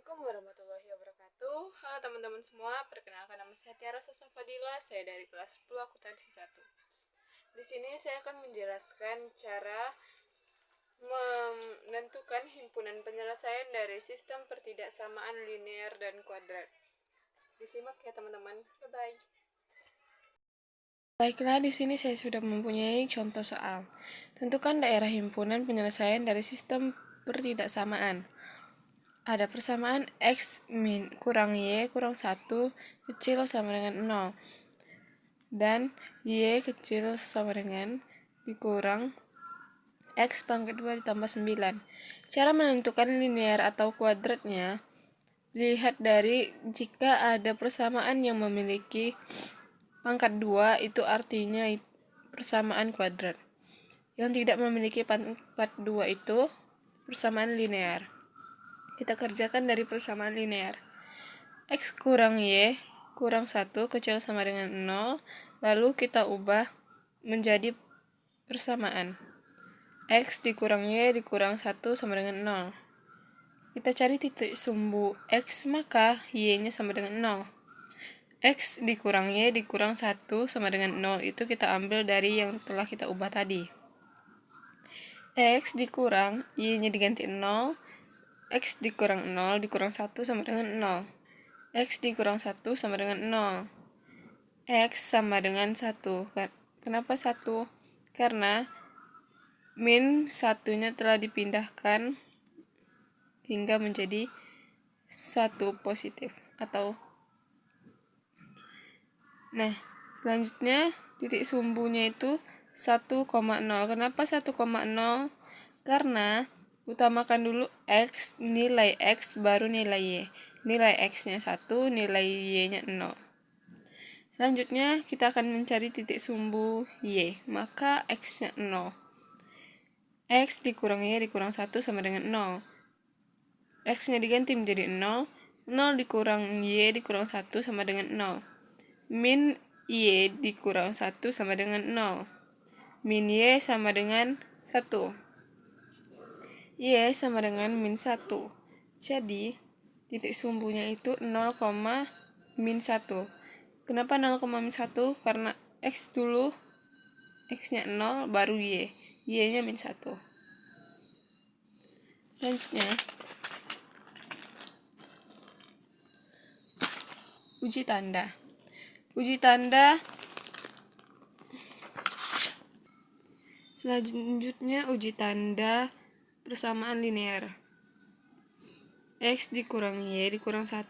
Assalamualaikum warahmatullahi wabarakatuh. Halo teman-teman semua, perkenalkan nama saya Tiara Sasafadila, saya dari kelas 10 akuntansi 1. Di sini saya akan menjelaskan cara menentukan himpunan penyelesaian dari sistem pertidaksamaan linear dan kuadrat. Disimak ya teman-teman. Bye-bye. Baiklah, di sini saya sudah mempunyai contoh soal. Tentukan daerah himpunan penyelesaian dari sistem pertidaksamaan. Ada persamaan X kurang Y kurang 1 kecil sama dengan 0. Dan Y kecil sama dengan dikurang X pangkat 2 ditambah 9. Cara menentukan linear atau kuadratnya dilihat dari jika ada persamaan yang memiliki pangkat 2 itu artinya persamaan kuadrat. Yang tidak memiliki pangkat 2 itu persamaan linear. Kita kerjakan dari persamaan linear. X kurang Y kurang 1 kecil sama dengan 0. Lalu kita ubah menjadi persamaan. X dikurang Y dikurang 1 sama dengan 0. Kita cari titik sumbu X, maka Y-nya sama dengan 0. X dikurang Y dikurang 1 sama dengan 0 itu kita ambil dari yang telah kita ubah tadi. X dikurang Y-nya diganti 0. X dikurang 0 dikurang 1 sama dengan 0. X dikurang 1 sama dengan 0. X sama dengan 1. Kenapa 1? Karena min 1-nya telah dipindahkan hingga menjadi 1 positif atau selanjutnya titik sumbunya itu 1,0. Kenapa 1,0? Karena utamakan dulu X, nilai X baru nilai Y. Nilai X-nya 1, nilai Y-nya 0. Selanjutnya kita akan mencari titik sumbu Y, maka X-nya 0. X dikurang Y dikurang 1 sama dengan 0. X-nya diganti menjadi 0. 0 dikurang Y dikurang 1 sama dengan 0. Min Y dikurang 1 sama dengan 0. Min Y sama dengan 1. Y sama dengan min 1. Jadi, titik sumbunya itu 0, min 1. Kenapa 0, min 1? Karena X dulu, X-nya 0, baru Y. Y-nya min 1. Selanjutnya, uji tanda. Selanjutnya, uji tanda persamaan linear. X dikurang Y dikurang 1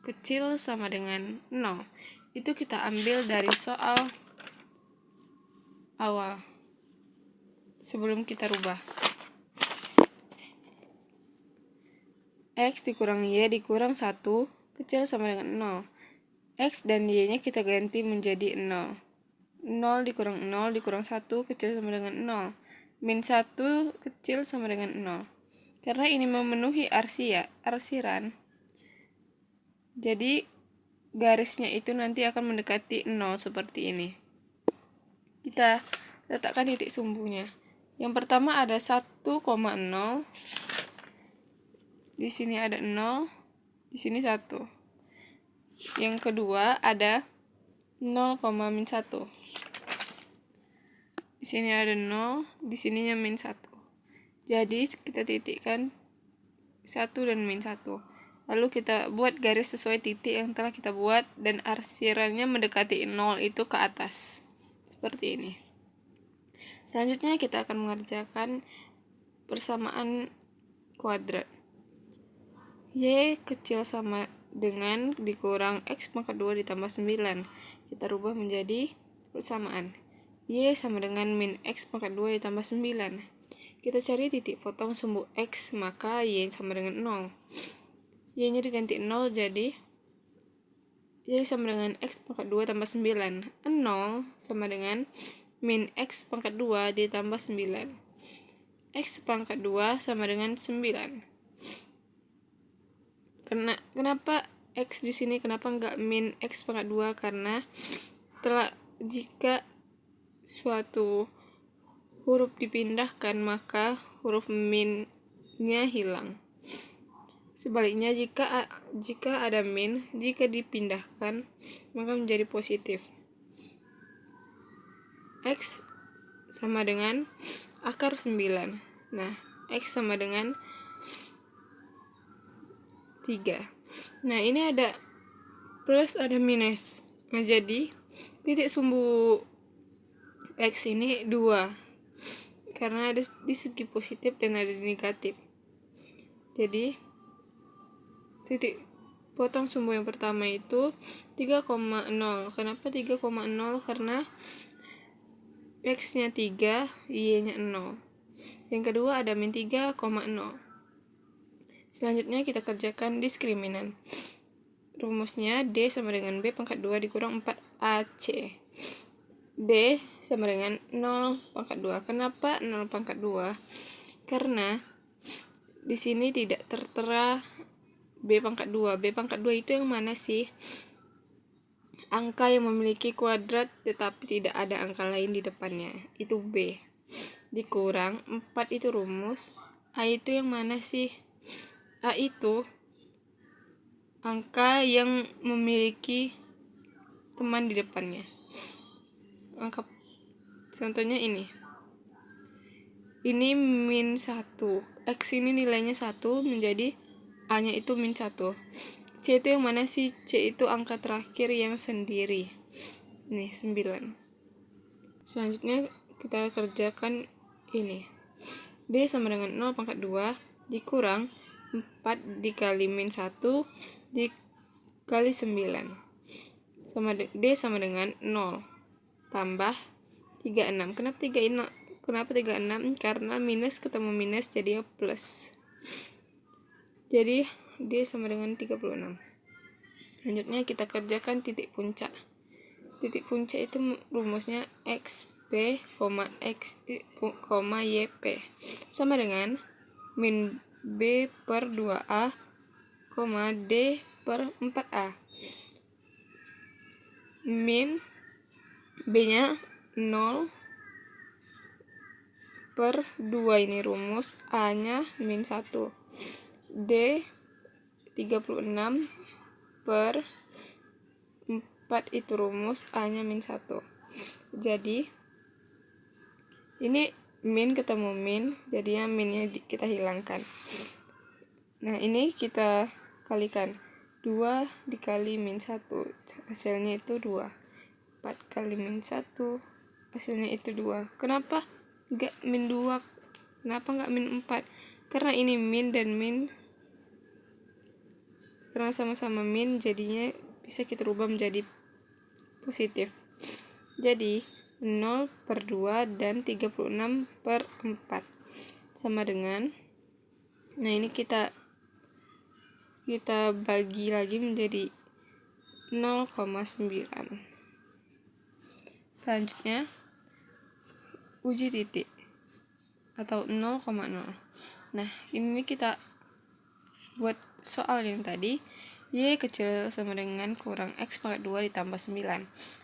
kecil sama dengan 0. Itu kita ambil dari soal awal sebelum kita rubah. X dikurang Y dikurang 1 kecil sama dengan 0. X dan Y-nya kita ganti menjadi 0. 0 dikurang 0 dikurang 1 kecil sama dengan 0. Min 1 kecil sama dengan 0. Karena ini memenuhi arsiran, jadi garisnya itu nanti akan mendekati 0 seperti ini. Kita letakkan titik sumbunya. Yang pertama ada 1,0. Di sini ada 0, di sini 1. Yang kedua ada 0, min 1. Di sini ada 0, di sininya min 1. Jadi kita titikkan 1 dan min 1. Lalu kita buat garis sesuai titik yang telah kita buat dan arsirannya mendekati 0 itu ke atas. Seperti ini. Selanjutnya kita akan mengerjakan persamaan kuadrat. Y kecil sama dengan dikurang X pangkat 2 ditambah 9. Kita rubah menjadi persamaan. Y sama dengan min X pangkat 2 ditambah 9. Kita cari titik potong sumbu X, maka Y sama dengan 0. Y-nya diganti 0, jadi Y sama dengan X pangkat 2 tambah 9. 0 sama dengan min X pangkat 2 ditambah 9. X pangkat 2 sama dengan 9. Kenapa X di sini, kenapa enggak min X pangkat 2? Karena jika suatu huruf dipindahkan, maka huruf min-nya hilang. Sebaliknya, jika ada min, jika dipindahkan maka menjadi positif. X sama dengan akar 9. Nah, X sama dengan 3. Nah, ini ada plus, ada minus. Nah, jadi titik sumbu X ini 2, karena ada di segi positif dan ada di negatif. Jadi titik potong sumbu yang pertama itu 3,0. Kenapa 3,0? Karena X-nya 3, Y-nya 0. Yang kedua ada min 3,0. Selanjutnya kita kerjakan diskriminan. Rumusnya D sama dengan B pangkat 2 dikurang 4AC. D sama dengan 0 pangkat 2. Kenapa 0 pangkat 2? Karena di sini tidak tertera B pangkat 2. B pangkat 2 itu yang mana sih? Angka yang memiliki kuadrat tetapi tidak ada angka lain di depannya. Itu B. Dikurang 4 itu rumus. A itu yang mana sih? A itu angka yang memiliki teman di depannya. Angka contohnya ini min 1. X ini nilainya 1, menjadi A nya itu min 1. C itu yang mana sih? C itu angka terakhir yang sendiri. Ini 9. Selanjutnya kita kerjakan ini. D sama dengan 0 pangkat 2 dikurang 4 dikali min 1 dikali 9. D sama dengan 0 tambah 36. Kenapa 36? Karena minus ketemu minus jadi plus. Jadi D sama dengan 36. Selanjutnya kita kerjakan titik puncak. Titik puncak itu rumusnya XP, X, YP sama dengan min B per 2A, D per 4A. Min B-nya 0 per 2 ini rumus, A-nya min 1. D 36 per 4 itu rumus, A-nya min 1. Jadi ini min ketemu min, jadinya minnya kita hilangkan. Nah, ini kita kalikan. 2 dikali min 1, hasilnya itu 2. 4 kali min 1, hasilnya itu 2. Kenapa enggak min 2? Kenapa enggak min 4? Karena ini min dan min, karena sama-sama min, jadinya bisa kita rubah menjadi positif. Jadi 0 per 2 dan 36 per 4 sama dengan, nah ini kita bagi lagi menjadi 0,9. Selanjutnya uji titik atau 0,0. Nah, ini kita buat soal yang tadi. Y kecil sama dengan kurang X pangkat 2 ditambah 9.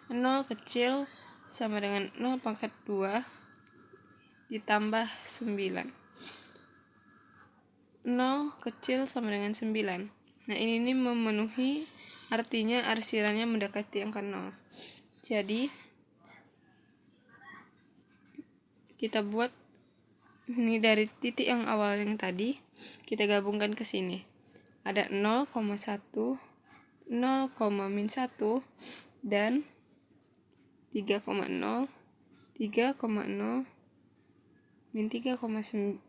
0 kecil sama dengan 0 pangkat 2 ditambah 9. 0 kecil sama dengan 9. Nah, ini memenuhi, artinya arsirannya mendekati angka 0. Jadi kita buat ini dari titik yang awal yang tadi, kita gabungkan ke sini. Ada 0,1, 0, min 1 dan 3,0, 3,0, min 3,0,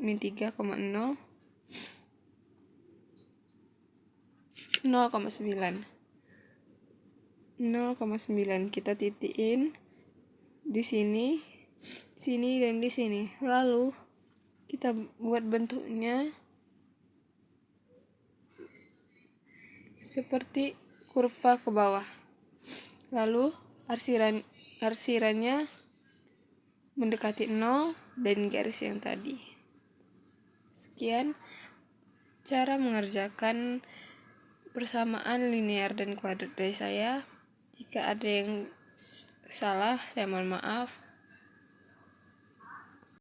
min 3,0, 0,9. 0,9 kita titiin di sini, dan di sini. Lalu kita buat bentuknya seperti kurva ke bawah. Lalu arsirannya mendekati 0 dan garis yang tadi. Sekian cara mengerjakan persamaan linear dan kuadrat dari saya. Jika ada yang salah, saya mohon maaf.